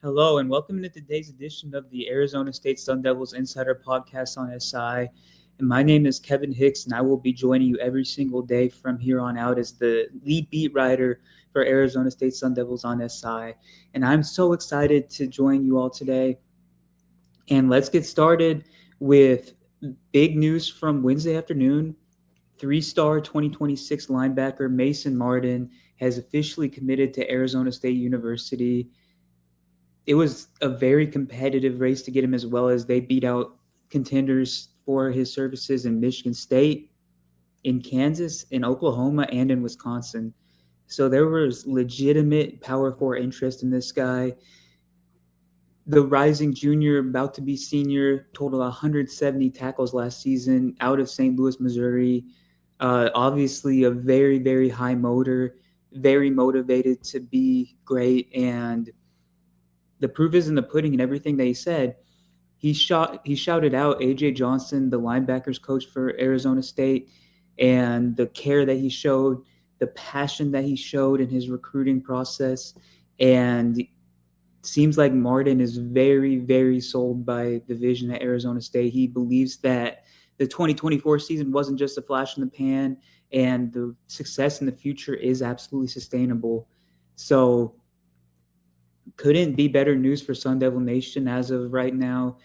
Hello, and welcome to today's edition of the Arizona State Sun Devils Insider Podcast on SI. And my name is Kevin Hicks, and I will be joining you every single day from here on out as the lead beat writer for Arizona State Sun Devils on SI. And I'm so excited to join you all today. And let's get started with big news from Wednesday afternoon. Three-star 2026 linebacker Mason Marden has officially committed to Arizona State University. It was a very competitive race to get him, as well as they beat out contenders for his services in Michigan State, in Kansas, in Oklahoma, and in Wisconsin. So there was legitimate Power Four interest in this guy. The rising junior, about to be senior, totaled 170 tackles last season out of St. Louis, Missouri. Obviously, a very, very high motor, very motivated to be great, and the proof is in the pudding and everything that he said. He shouted out AJ Johnson, the linebackers coach for Arizona State, and the care that he showed, the passion that he showed in his recruiting process. And seems like Marden is very, very sold by the vision at Arizona State. He believes that the 2024 season wasn't just a flash in the pan, and the success in the future is absolutely sustainable. So couldn't be better news for Sun Devil Nation as of right now.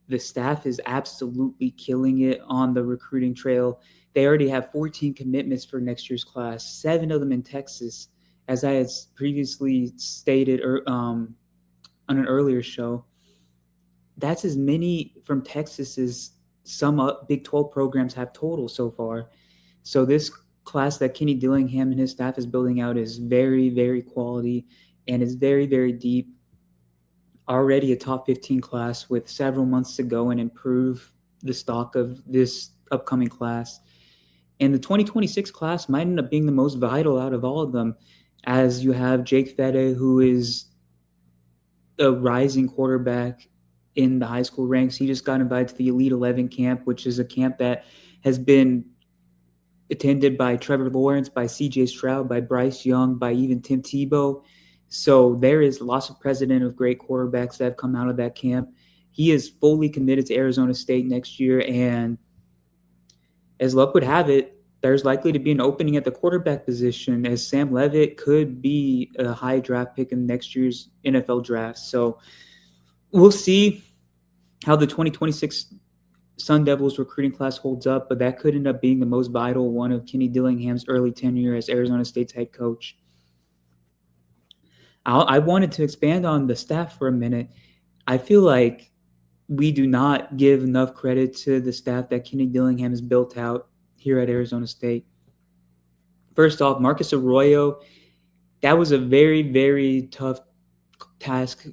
The staff is absolutely killing it on the recruiting trail. They already have 14 commitments for next year's class, 7 of them in Texas, as I had previously stated on an earlier show. That's as many from Texas as some Big 12 programs have total so far. So this class that Kenny Dillingham and his staff is building out is very, very quality and is very, very deep. Already a top 15 class with several months to go and improve the stock of this upcoming class. And the 2026 class might end up being the most vital out of all of them, as you have Jake Fede, who is a rising quarterback in the high school ranks. He just got invited to the Elite 11 camp, which is a camp that has been attended by Trevor Lawrence, by CJ Stroud, by Bryce Young, by even Tim Tebow. So there is lots of precedent of great quarterbacks that have come out of that camp. He is fully committed to Arizona State next year, and as luck would have it, there's likely to be an opening at the quarterback position, as Sam Levitt could be a high draft pick in next year's NFL draft. So we'll see how the 2026 Sun Devils recruiting class holds up, but that could end up being the most vital one of Kenny Dillingham's early tenure as Arizona State's head coach. I wanted to expand on the staff for a minute. I feel like we do not give enough credit to the staff that Kenny Dillingham has built out here at Arizona State. First off, Marcus Arroyo, that was a very, very tough task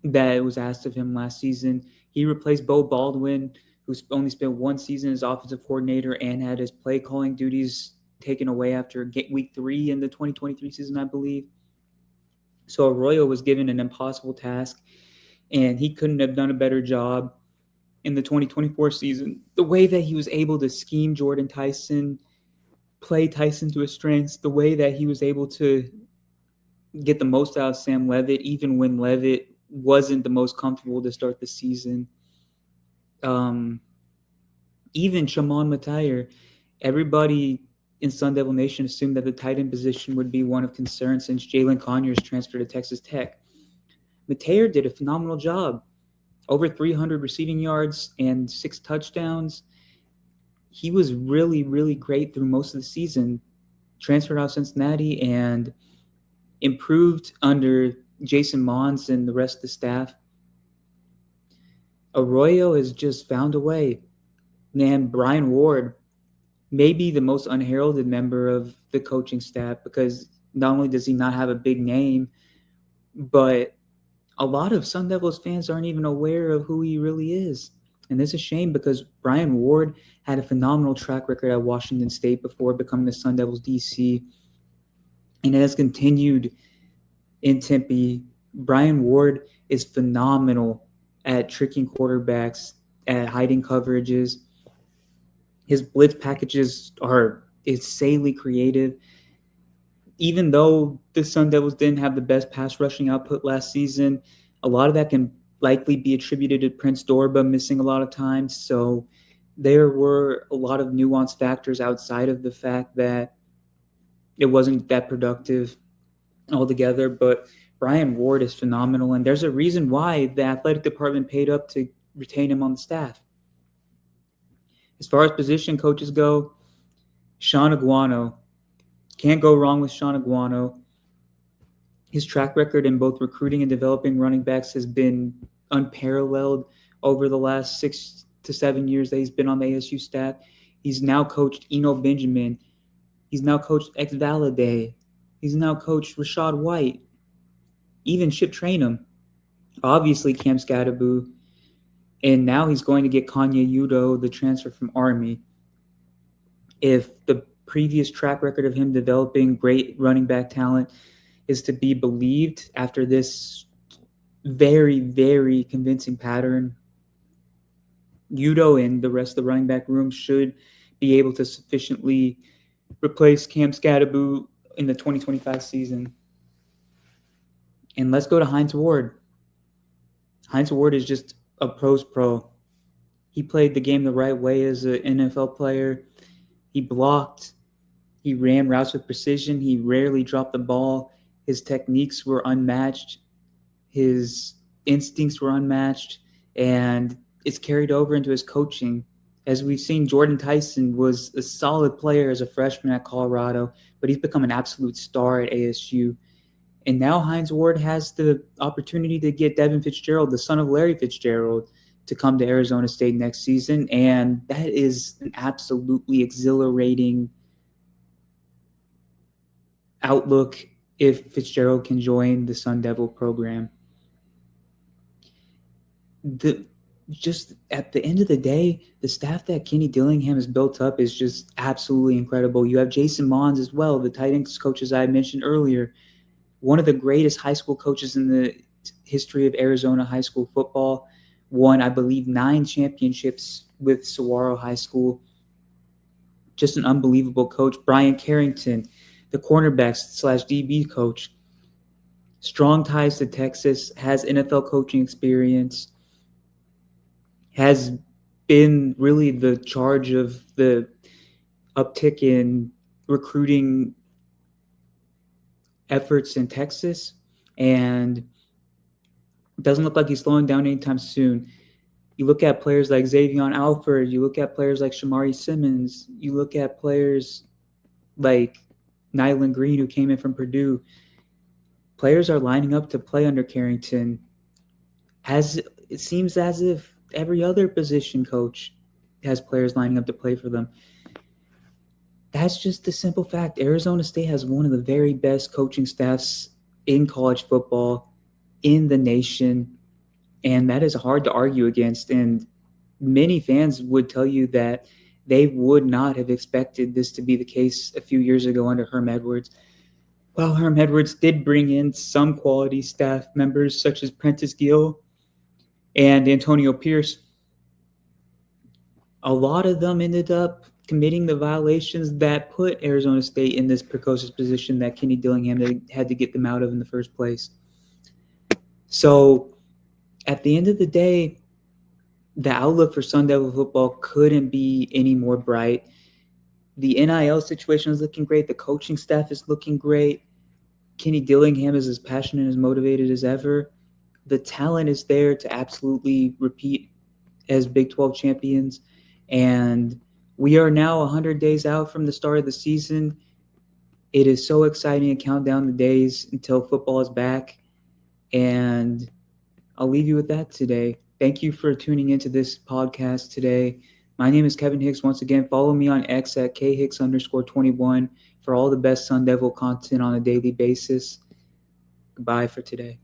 that was asked of him last season. He replaced Bo Baldwin, who only spent one season as offensive coordinator and had his play calling duties taken away after week 3 in the 2023 season, I believe. So Arroyo was given an impossible task, and he couldn't have done a better job in the 2024 season. The way that he was able to scheme Jordan Tyson, play Tyson to his strengths, the way that he was able to get the most out of Sam Levitt, even when Levitt wasn't the most comfortable to start the season. Even Shimon Mateer, everybody in Sun Devil Nation assumed that the tight end position would be one of concern since Jalen Conyers transferred to Texas Tech. Mateer did a phenomenal job. Over 300 receiving yards and 6 touchdowns. He was really, really great through most of the season. Transferred out of Cincinnati and improved under Jason Mons and the rest of the staff. Arroyo has just found a way. And Brian Ward, maybe the most unheralded member of the coaching staff, because not only does he not have a big name, but a lot of Sun Devils fans aren't even aware of who he really is. And this is a shame, because Brian Ward had a phenomenal track record at Washington State before becoming the Sun Devils DC, and it has continued in Tempe. Brian Ward is phenomenal at tricking quarterbacks, at hiding coverages. His blitz packages are insanely creative. Even though the Sun Devils didn't have the best pass rushing output last season, A lot of that can likely be attributed to Prince Dorba missing a lot of times. So there were a lot of nuanced factors outside of the fact that it wasn't that productive altogether. But Brian Ward is phenomenal, and there's a reason why the athletic department paid up to retain him on the staff. As far as position coaches go, Sean Aguano. Can't go wrong with Sean Aguano. His track record in both recruiting and developing running backs has been unparalleled over the last 6 to 7 years that he's been on the ASU staff. He's now coached Eno Benjamin. He's now coached X Valaday. He's now coached Rashad White. Even Chip Trainum. Obviously, Cam Scadaboo. And now he's going to get Kanye Udo, the transfer from Army. If the previous track record of him developing great running back talent is to be believed after this very, very convincing pattern, Udo and the rest of the running back room should be able to sufficiently replace Cam Scadaboo in the 2025 season. And let's go to Hines Ward. Hines Ward is just a pro's pro. He played the game the right way as an NFL player. He blocked. He ran routes with precision. He rarely dropped the ball. His techniques were unmatched. His instincts were unmatched. And it's carried over into his coaching. As we've seen, Jordan Tyson was a solid player as a freshman at Colorado, but he's become an absolute star at ASU. And now Hines Ward has the opportunity to get Devin Fitzgerald, the son of Larry Fitzgerald, to come to Arizona State next season. And that is an absolutely exhilarating outlook if Fitzgerald can join the Sun Devil program. Just at the end of the day, the staff that Kenny Dillingham has built up is just absolutely incredible. You have Jason Mons as well, the tight ends coach, as I mentioned earlier, one of the greatest high school coaches in the history of Arizona high school football, won, I believe, 9 championships with Saguaro High School. Just an unbelievable coach. Brian Carrington, the cornerbacks / DB coach, strong ties to Texas, has NFL coaching experience, has been really the charge of the uptick in recruiting efforts in Texas, and doesn't look like he's slowing down anytime soon. You look at players like Xavion Alford, you look at players like Shamari Simmons, you look at players like Nyland Green, who came in from Purdue. Players are lining up to play under Carrington. As it seems as if every other position coach has players lining up to play for them. That's just the simple fact. Arizona State has one of the very best coaching staffs in college football in the nation, and that is hard to argue against. And many fans would tell you that they would not have expected this to be the case a few years ago under Herm Edwards. While Herm Edwards did bring in some quality staff members such as Prentice Gill and Antonio Pierce, a lot of them ended up committing the violations that put Arizona State in this precocious position that Kenny Dillingham had to get them out of in the first place. So at the end of the day, the outlook for Sun Devil football couldn't be any more bright. The NIL situation is looking great. The coaching staff is looking great. Kenny Dillingham is as passionate and as motivated as ever. The talent is there to absolutely repeat as Big 12 champions. And we are now 100 days out from the start of the season. It is so exciting to count down the days until football is back. And I'll leave you with that today. Thank you for tuning into this podcast today. My name is Kevin Hicks. Once again, follow me on X at khicks_21 for all the best Sun Devil content on a daily basis. Goodbye for today.